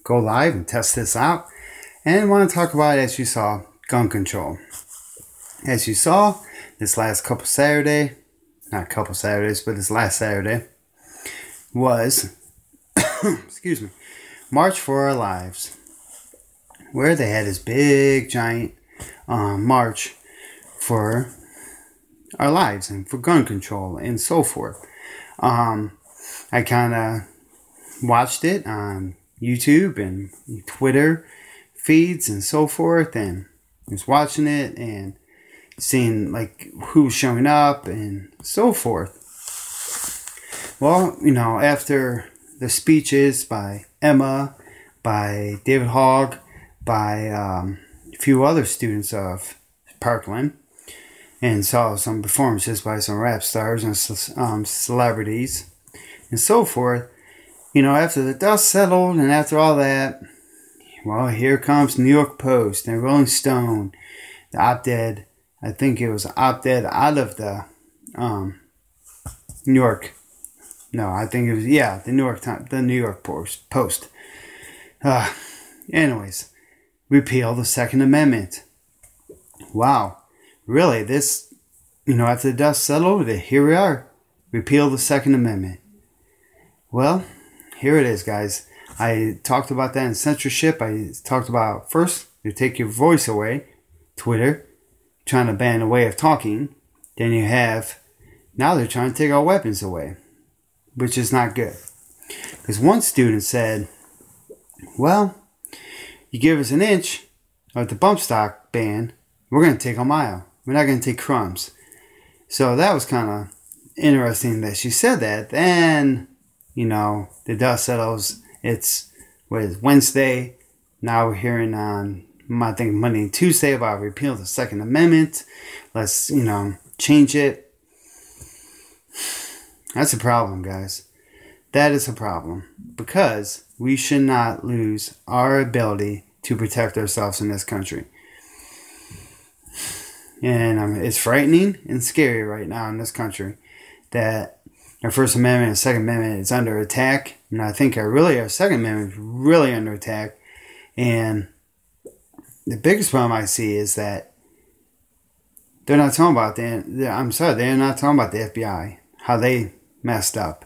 go live and test this out. And I want to talk about, as you saw, gun control. As you saw, this last couple Saturday, not couple Saturdays, but this last Saturday was, excuse me, March for Our Lives, where they had this big, giant march for our lives and for gun control and so forth. I kind of watched it on YouTube and Twitter feeds and so forth, and was watching it and seeing like who was showing up and so forth. Well, you know, after the speeches by Emma, by David Hogg, by a few other students of Parkland, and saw some performances by some rap stars and celebrities and so forth, you know, after the dust settled and after all that, well, here comes New York Post and Rolling Stone, the op-ed. I think it was op-ed out of the New York. No, I think it was, yeah, the New York Times, the New York Post. Anyways, repeal the Second Amendment. Wow, really? This, you know, after the dust settled, here we are. Repeal the Second Amendment. Well, here it is, guys. I talked about that in censorship. I talked about first, you take your voice away, Twitter, trying to ban a way of talking. Then you have, now they're trying to take our weapons away, which is not good. Because one student said, well, you give us an inch of the bump stock ban, we're going to take a mile. We're not going to take crumbs. So that was kind of interesting that she said that. Then, you know, the dust settles. It's Wednesday. Now we're hearing on, I think, Monday and Tuesday about repeal the Second Amendment. Let's, you know, change it. That's a problem, guys. That is a problem. Because we should not lose our ability to protect ourselves in this country. And it's frightening and scary right now in this country that our First Amendment and Second Amendment is under attack. And I think our Second Amendment is really under attack. And the biggest problem I see is that they're not talking about they're not talking about the FBI, how they messed up,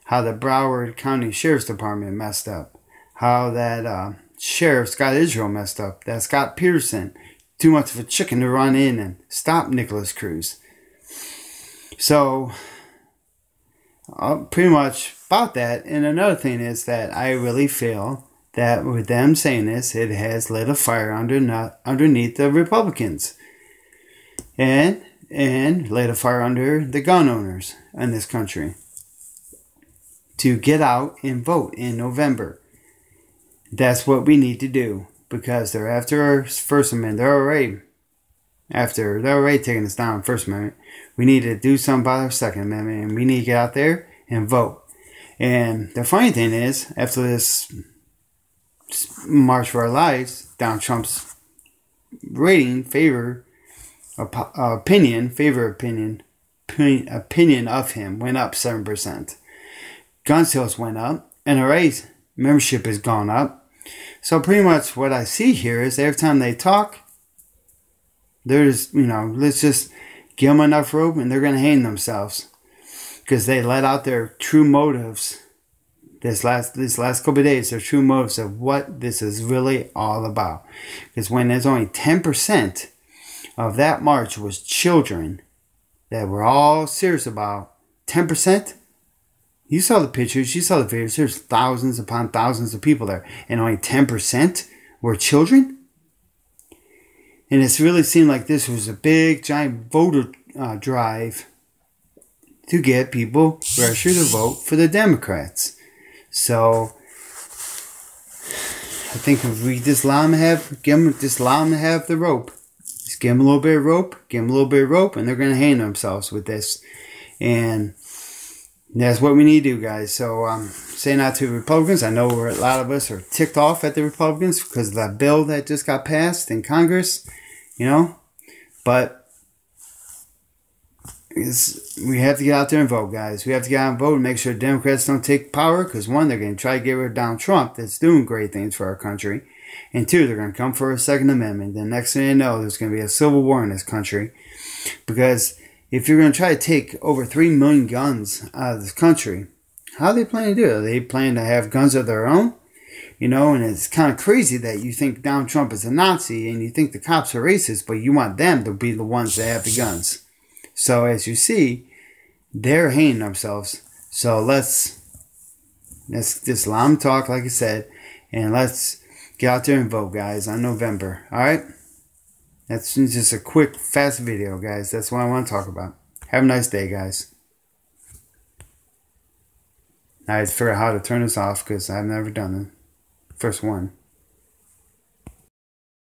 how the Broward County Sheriff's Department messed up, how that Sheriff Scott Israel messed up, that Scott Peterson, too much of a chicken to run in and stop Nicholas Cruz. So, pretty much about that. And another thing is that I really feel that with them saying this, it has lit a fire underneath the Republicans. And lit a fire under the gun owners in this country to get out and vote in November. That's what we need to do. Because they're after our First Amendment. They're already taking us down First Amendment. We need to do something about our Second Amendment. And we need to get out there and vote. And the funny thing is, after this March for Our Lives, Donald Trump's rating opinion of him went up 7%. Gun sales went up. NRA's membership has gone up. So pretty much what I see here is every time they talk, there's, you know, let's just give them enough rope and they're going to hang themselves. Because they let out their true motives this last couple of days, their true motives of what this is really all about. Because when there's only 10% of that march was children that were all serious about, 10%, you saw the pictures, you saw the videos, there's thousands upon thousands of people there, and only 10% were children? And it's really seemed like this was a big, giant voter drive to get people registered to vote for the Democrats. So, I think if we just allow them to have the rope. Just give them a little bit of rope, and they're going to hang themselves with this. And that's what we need to do, guys. So, saying out to the Republicans, I know a lot of us are ticked off at the Republicans because of that bill that just got passed in Congress, you know. But we have to get out there and vote, guys. We have to get out and vote and make sure Democrats don't take power. Because one, they're going to try to get rid of Donald Trump. That's doing great things for our country. And two, they're going to come for a Second Amendment. The next thing you know, there's going to be a civil war in this country. Because if you're going to try to take over 3 million guns out of this country, how are they planning to do it? Are they planning to have guns of their own? You know, and it's kind of crazy that you think Donald Trump is a Nazi and you think the cops are racist, but you want them to be the ones that have the guns. So as you see, they're hating themselves. So let's just allow them to talk, like I said, and let's get out there and vote, guys, on November. All right? That's just a quick, fast video, guys. That's what I want to talk about. Have a nice day, guys. I had to figure out how to turn this off because I've never done it. First one.